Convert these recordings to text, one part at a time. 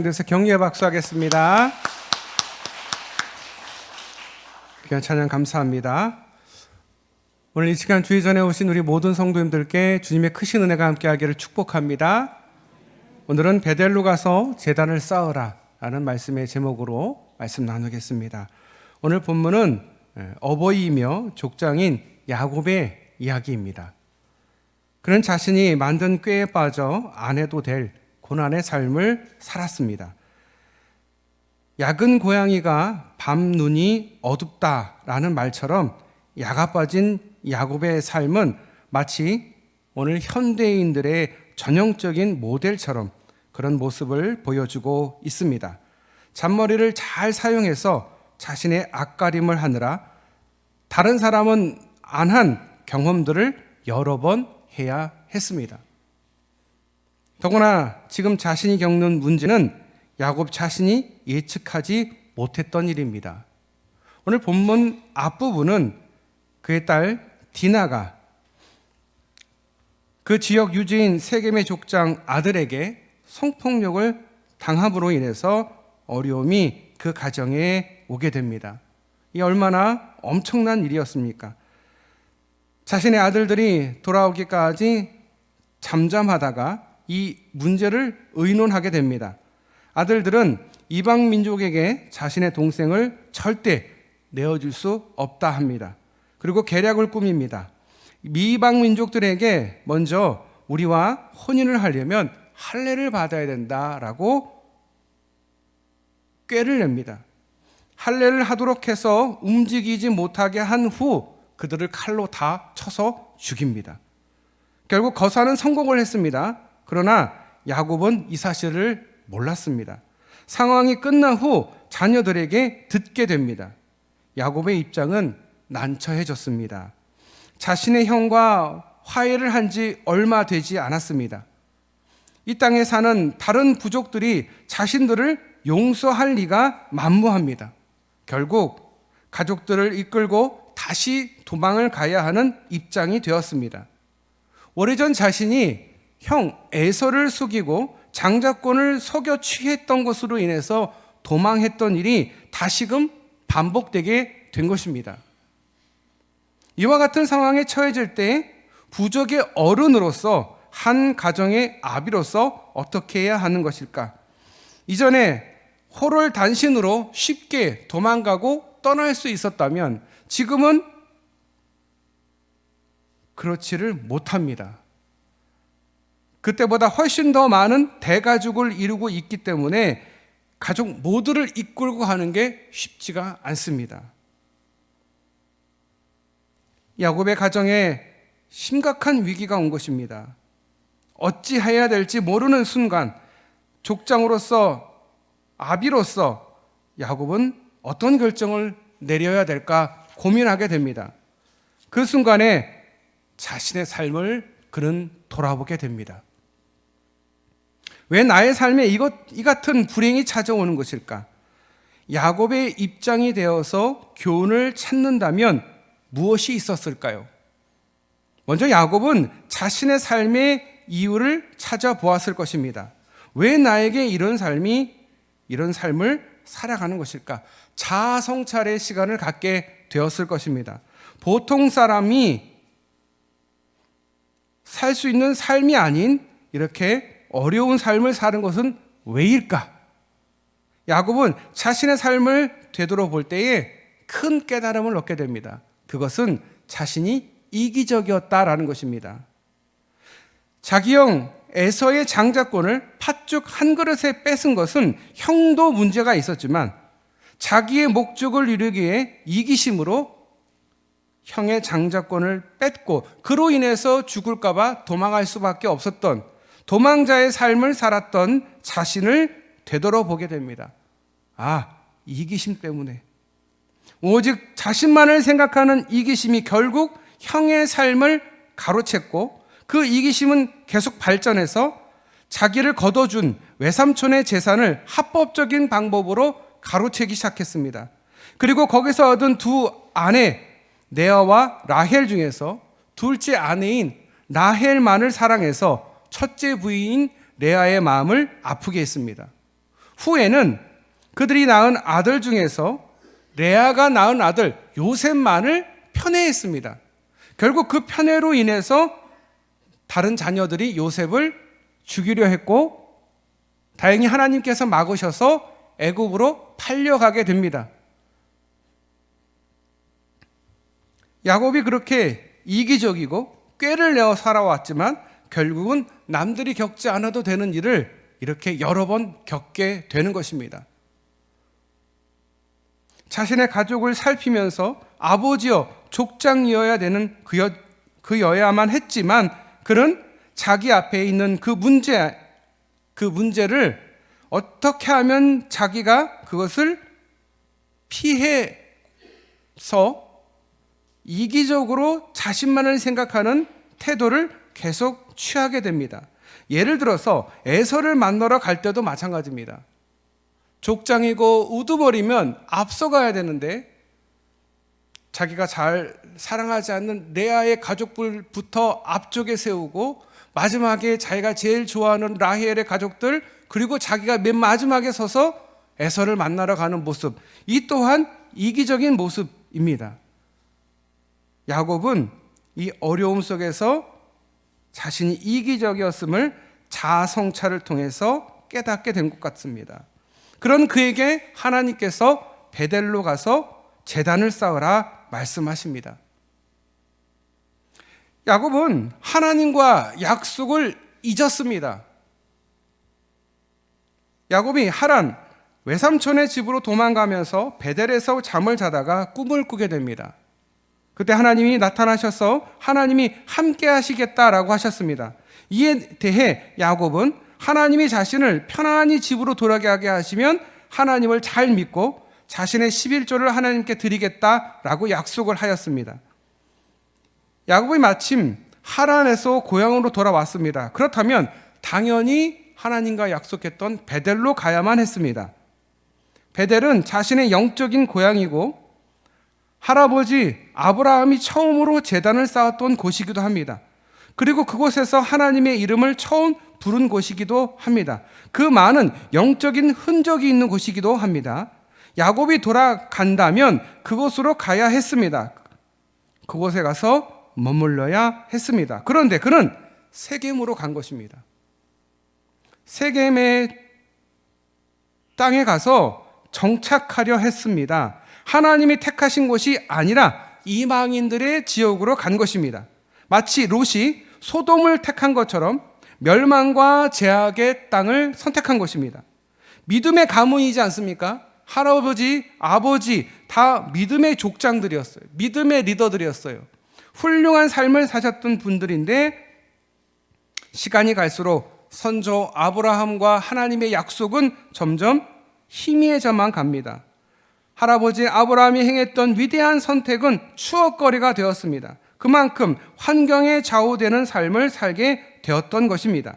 그래서 격려의 박수 하겠습니다. 귀한 찬양 감사합니다. 오늘 이 시간 주의 전에 오신 우리 모든 성도님들께 주님의 크신 은혜가 함께하기를 축복합니다. 오늘은 베델로 가서 제단을 쌓으라 라는 말씀의 제목으로 말씀 나누겠습니다. 오늘 본문은 어버이이며 족장인 야곱의 이야기입니다. 그는 자신이 만든 꾀에 빠져 안 해도 될 고난의 삶을 살았습니다. 야근 고양이가 밤 눈이 어둡다라는 말처럼 야가 빠진 야곱의 삶은 마치 오늘 현대인들의 전형적인 모델처럼 그런 모습을 보여주고 있습니다. 잔머리를 잘 사용해서 자신의 앞가림을 하느라 다른 사람은 안 한 경험들을 여러 번 해야 했습니다. 더구나 지금 자신이 겪는 문제는 야곱 자신이 예측하지 못했던 일입니다. 오늘 본문 앞부분은 그의 딸 디나가 그 지역 유지인 세겜의 족장 아들에게 성폭력을 당함으로 인해서 어려움이 그 가정에 오게 됩니다. 이 얼마나 엄청난 일이었습니까? 자신의 아들들이 돌아오기까지 잠잠하다가 이 문제를 의논하게 됩니다. 아들들은 이방 민족에게 자신의 동생을 절대 내어줄 수 없다 합니다. 그리고 계략을 꾸밉니다. 미방 민족들에게 먼저 우리와 혼인을 하려면 할례를 받아야 된다라고 꾀를 냅니다. 할례를 하도록 해서 움직이지 못하게 한 후 그들을 칼로 다 쳐서 죽입니다. 결국 거사는 성공을 했습니다. 그러나 야곱은 이 사실을 몰랐습니다. 상황이 끝난 후 자녀들에게 듣게 됩니다. 야곱의 입장은 난처해졌습니다. 자신의 형과 화해를 한 지 얼마 되지 않았습니다. 이 땅에 사는 다른 부족들이 자신들을 용서할 리가 만무합니다. 결국 가족들을 이끌고 다시 도망을 가야 하는 입장이 되었습니다. 오래전 자신이 형 에서를 속이고 장자권을 속여 취했던 것으로 인해서 도망했던 일이 다시금 반복되게 된 것입니다. 이와 같은 상황에 처해질 때 부족의 어른으로서 한 가정의 아비로서 어떻게 해야 하는 것일까? 이전에 호롤단신으로 쉽게 도망가고 떠날 수 있었다면 지금은 그렇지를 못합니다. 그때보다 훨씬 더 많은 대가족을 이루고 있기 때문에 가족 모두를 이끌고 가는 게 쉽지가 않습니다. 야곱의 가정에 심각한 위기가 온 것입니다. 어찌해야 될지 모르는 순간 족장으로서 아비로서 야곱은 어떤 결정을 내려야 될까 고민하게 됩니다. 그 순간에 자신의 삶을 그는 돌아보게 됩니다. 왜 나의 삶에 이 같은 불행이 찾아오는 것일까? 야곱의 입장이 되어서 교훈을 찾는다면 무엇이 있었을까요? 먼저 야곱은 자신의 삶의 이유를 찾아보았을 것입니다. 왜 나에게 이런 삶을 살아가는 것일까? 자아 성찰의 시간을 갖게 되었을 것입니다. 보통 사람이 살 수 있는 삶이 아닌 이렇게 어려운 삶을 사는 것은 왜일까? 야곱은 자신의 삶을 되돌아볼 때에 큰 깨달음을 얻게 됩니다. 그것은 자신이 이기적이었다라는 것입니다. 자기 형 에서의 장자권을 팥죽 한 그릇에 뺏은 것은 형도 문제가 있었지만 자기의 목적을 이루기 위해 이기심으로 형의 장자권을 뺏고 그로 인해서 죽을까 봐 도망할 수밖에 없었던 도망자의 삶을 살았던 자신을 되돌아보게 됩니다. 이기심 때문에 오직 자신만을 생각하는 이기심이 결국 형의 삶을 가로챘고 그 이기심은 계속 발전해서 자기를 거둬준 외삼촌의 재산을 합법적인 방법으로 가로채기 시작했습니다. 그리고 거기서 얻은 두 아내 레아와 라헬 중에서 둘째 아내인 라헬만을 사랑해서 첫째 부인인 레아의 마음을 아프게 했습니다. 후에는 그들이 낳은 아들 중에서 레아가 낳은 아들 요셉만을 편애했습니다. 결국 그 편애로 인해서 다른 자녀들이 요셉을 죽이려 했고, 다행히 하나님께서 막으셔서 애굽으로 팔려가게 됩니다. 야곱이 그렇게 이기적이고 꾀를 내어 살아왔지만 결국은 남들이 겪지 않아도 되는 일을 이렇게 여러 번 겪게 되는 것입니다. 자신의 가족을 살피면서 아버지여 족장이어야 되는 그여야만 했지만, 그는 자기 앞에 있는 그 문제를 어떻게 하면 자기가 그것을 피해서 이기적으로 자신만을 생각하는 태도를 계속 취하게 됩니다. 예를 들어서 에서를 만나러 갈 때도 마찬가지입니다. 족장이고 우두머리면 앞서가야 되는데 자기가 잘 사랑하지 않는 레아의 가족들부터 앞쪽에 세우고, 마지막에 자기가 제일 좋아하는 라헬의 가족들, 그리고 자기가 맨 마지막에 서서 에서를 만나러 가는 모습, 이 또한 이기적인 모습입니다. 야곱은 이 어려움 속에서 자신이 이기적이었음을 자아성찰을 통해서 깨닫게 된 것 같습니다. 그런 그에게 하나님께서 베델로 가서 제단을 쌓으라 말씀하십니다. 야곱은 하나님과 약속을 잊었습니다. 야곱이 하란 외삼촌의 집으로 도망가면서 베델에서 잠을 자다가 꿈을 꾸게 됩니다. 그때 하나님이 나타나셔서 하나님이 함께 하시겠다라고 하셨습니다. 이에 대해 야곱은 하나님이 자신을 편안히 집으로 돌아가게 하시면 하나님을 잘 믿고 자신의 11조를 하나님께 드리겠다라고 약속을 하였습니다. 야곱이 마침 하란에서 고향으로 돌아왔습니다. 그렇다면 당연히 하나님과 약속했던 베델로 가야만 했습니다. 베델은 자신의 영적인 고향이고 할아버지 아브라함이 처음으로 제단을 쌓았던 곳이기도 합니다. 그리고 그곳에서 하나님의 이름을 처음 부른 곳이기도 합니다. 그 많은 영적인 흔적이 있는 곳이기도 합니다. 야곱이 돌아간다면 그곳으로 가야 했습니다. 그곳에 가서 머물러야 했습니다. 그런데 그는 세겜으로 간 것입니다. 세겜의 땅에 가서 정착하려 했습니다. 하나님이 택하신 곳이 아니라 이방인들의 지역으로 간 것입니다. 마치 롯이 소돔을 택한 것처럼 멸망과 제약의 땅을 선택한 것입니다. 믿음의 가문이지 않습니까? 할아버지, 아버지 다 믿음의 족장들이었어요. 믿음의 리더들이었어요. 훌륭한 삶을 사셨던 분들인데 시간이 갈수록 선조 아브라함과 하나님의 약속은 점점 희미해져만 갑니다. 할아버지 아브라함이 행했던 위대한 선택은 추억거리가 되었습니다. 그만큼 환경에 좌우되는 삶을 살게 되었던 것입니다.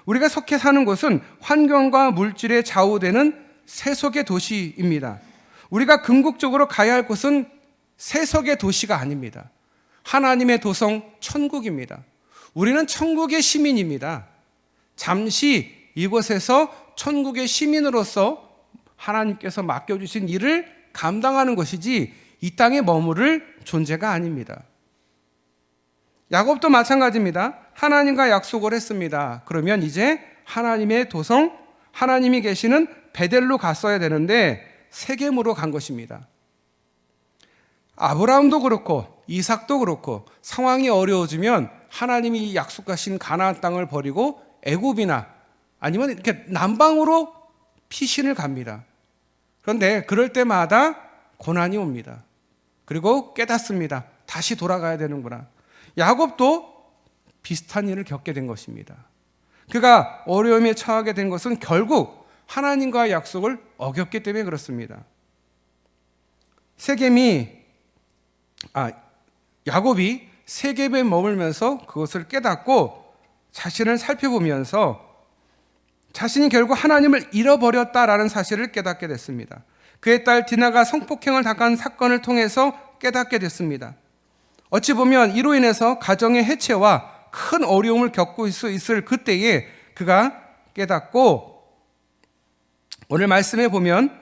우리가 속해 사는 곳은 환경과 물질에 좌우되는 세속의 도시입니다. 우리가 궁극적으로 가야 할 곳은 세속의 도시가 아닙니다. 하나님의 도성 천국입니다. 우리는 천국의 시민입니다. 잠시 이곳에서 천국의 시민으로서 하나님께서 맡겨주신 일을 감당하는 것이지 이 땅에 머무를 존재가 아닙니다. 야곱도 마찬가지입니다. 하나님과 약속을 했습니다. 그러면 이제 하나님의 도성, 하나님이 계시는 베델로 갔어야 되는데 세겜으로 간 것입니다. 아브라함도 그렇고 이삭도 그렇고 상황이 어려워지면 하나님이 약속하신 가나안 땅을 버리고 애굽이나 아니면 이렇게 남방으로 피신을 갑니다. 그런데 그럴 때마다 고난이 옵니다. 그리고 깨닫습니다. 다시 돌아가야 되는구나. 야곱도 비슷한 일을 겪게 된 것입니다. 그가 어려움에 처하게 된 것은 결국 하나님과의 약속을 어겼기 때문에 그렇습니다. 야곱이 세겜에 머물면서 그것을 깨닫고 자신을 살펴보면서 자신이 결국 하나님을 잃어버렸다라는 사실을 깨닫게 됐습니다. 그의 딸 디나가 성폭행을 당한 사건을 통해서 깨닫게 됐습니다. 어찌 보면 이로 인해서 가정의 해체와 큰 어려움을 겪고 있을 그때에 그가 깨닫고 오늘 말씀에 보면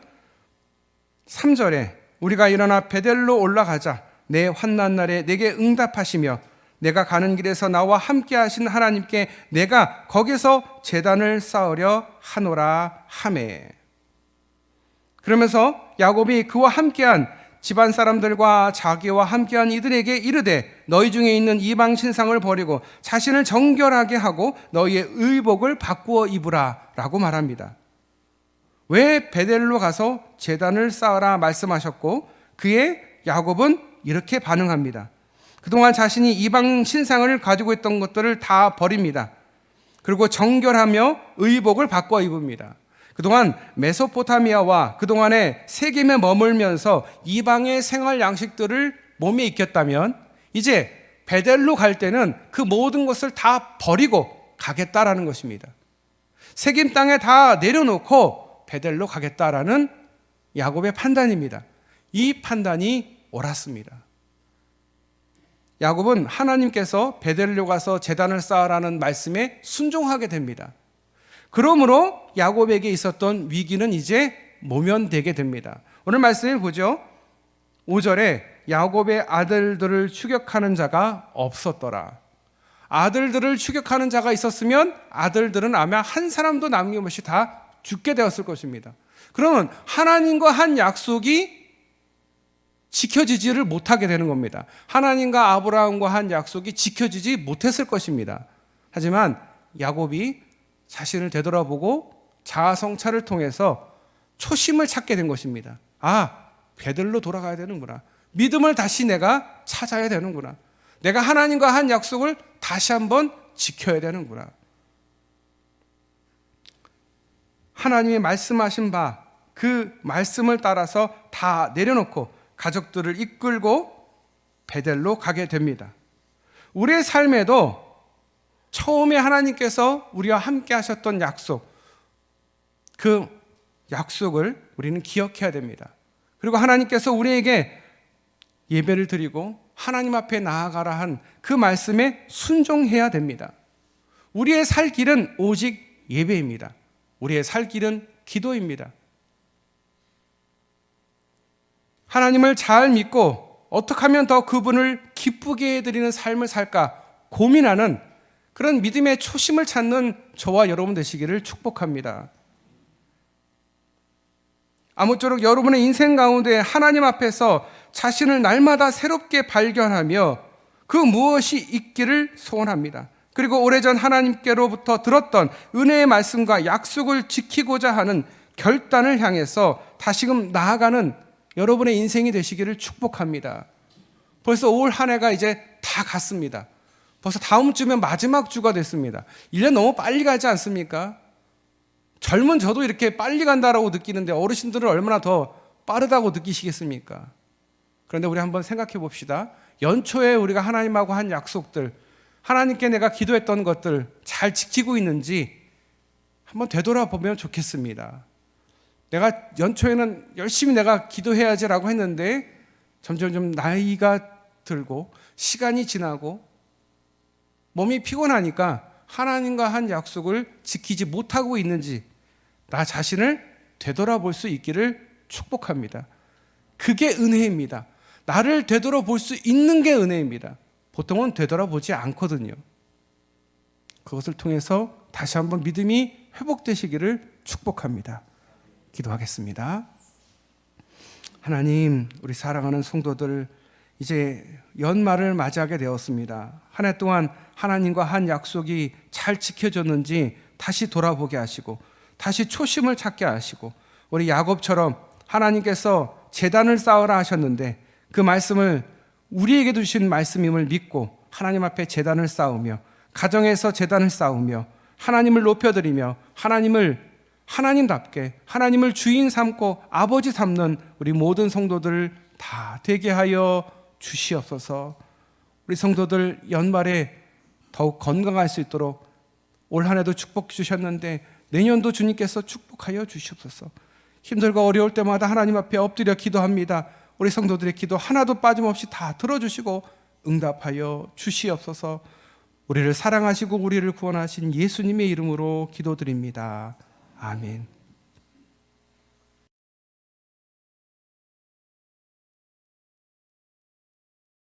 3절에 우리가 일어나 베델로 올라가자. 내 환난 날에 내게 응답하시며 내가 가는 길에서 나와 함께 하신 하나님께 내가 거기서 제단을 쌓으려 하노라 하매. 그러면서 야곱이 그와 함께한 집안 사람들과 자기와 함께한 이들에게 이르되 너희 중에 있는 이방 신상을 버리고 자신을 정결하게 하고 너희의 의복을 바꾸어 입으라 라고 말합니다. 왜 베델로 가서 제단을 쌓으라 말씀하셨고 그의 야곱은 이렇게 반응합니다. 그동안 자신이 이방 신상을 가지고 있던 것들을 다 버립니다. 그리고 정결하며 의복을 바꿔 입습니다. 그동안 메소포타미아와 그동안의 세겜에 머물면서 이방의 생활 양식들을 몸에 익혔다면 이제 베델로 갈 때는 그 모든 것을 다 버리고 가겠다라는 것입니다. 세겜 땅에 다 내려놓고 베델로 가겠다라는 야곱의 판단입니다. 이 판단이 옳았습니다. 야곱은 하나님께서 베델로 가서 제단을 쌓으라는 말씀에 순종하게 됩니다. 그러므로 야곱에게 있었던 위기는 이제 모면되게 됩니다. 오늘 말씀을 보죠. 5절에 야곱의 아들들을 추격하는 자가 없었더라. 아들들을 추격하는 자가 있었으면 아들들은 아마 한 사람도 남김없이 다 죽게 되었을 것입니다. 그러면 하나님과 한 약속이 지켜지지를 못하게 되는 겁니다. 하나님과 아브라함과 한 약속이 지켜지지 못했을 것입니다. 하지만 야곱이 자신을 되돌아보고 자아성찰을 통해서 초심을 찾게 된 것입니다. 아, 베들로 돌아가야 되는구나. 믿음을 다시 내가 찾아야 되는구나. 내가 하나님과 한 약속을 다시 한번 지켜야 되는구나. 하나님이 말씀하신 바 그 말씀을 따라서 다 내려놓고 가족들을 이끌고 베델로 가게 됩니다. 우리의 삶에도 처음에 하나님께서 우리와 함께 하셨던 약속, 그 약속을 우리는 기억해야 됩니다. 그리고 하나님께서 우리에게 예배를 드리고 하나님 앞에 나아가라 한 그 말씀에 순종해야 됩니다. 우리의 살 길은 오직 예배입니다. 우리의 살 길은 기도입니다. 하나님을 잘 믿고 어떻게 하면 더 그분을 기쁘게 해드리는 삶을 살까 고민하는 그런 믿음의 초심을 찾는 저와 여러분 되시기를 축복합니다. 아무쪼록 여러분의 인생 가운데 하나님 앞에서 자신을 날마다 새롭게 발견하며 그 무엇이 있기를 소원합니다. 그리고 오래전 하나님께로부터 들었던 은혜의 말씀과 약속을 지키고자 하는 결단을 향해서 다시금 나아가는 여러분의 인생이 되시기를 축복합니다. 벌써 올 한 해가 이제 다 갔습니다. 벌써 다음 주면 마지막 주가 됐습니다. 1년 너무 빨리 가지 않습니까? 젊은 저도 이렇게 빨리 간다라고 느끼는데 어르신들은 얼마나 더 빠르다고 느끼시겠습니까? 그런데 우리 한번 생각해 봅시다. 연초에 우리가 하나님하고 한 약속들, 하나님께 내가 기도했던 것들 잘 지키고 있는지 한번 되돌아보면 좋겠습니다. 내가 연초에는 열심히 내가 기도해야지라고 했는데 점점 좀 나이가 들고 시간이 지나고 몸이 피곤하니까 하나님과 한 약속을 지키지 못하고 있는지 나 자신을 되돌아볼 수 있기를 축복합니다. 그게 은혜입니다. 나를 되돌아볼 수 있는 게 은혜입니다. 보통은 되돌아보지 않거든요. 그것을 통해서 다시 한번 믿음이 회복되시기를 축복합니다. 기도하겠습니다. 하나님, 우리 사랑하는 성도들 이제 연말을 맞이하게 되었습니다. 한 해 동안 하나님과 한 약속이 잘 지켜졌는지 다시 돌아보게 하시고 다시 초심을 찾게 하시고 우리 야곱처럼 하나님께서 제단을 쌓으라 하셨는데 그 말씀을 우리에게 주신 말씀임을 믿고 하나님 앞에 제단을 쌓으며 가정에서 제단을 쌓으며 하나님을 높여드리며 하나님답게 하나님을 주인 삼고 아버지 삼는 우리 모든 성도들 다 되게 하여 주시옵소서. 우리 성도들 연말에 더욱 건강할 수 있도록 올 한 해도 축복 주셨는데 내년도 주님께서 축복하여 주시옵소서. 힘들고 어려울 때마다 하나님 앞에 엎드려 기도합니다. 우리 성도들의 기도 하나도 빠짐없이 다 들어주시고 응답하여 주시옵소서. 우리를 사랑하시고 우리를 구원하신 예수님의 이름으로 기도드립니다. 아멘.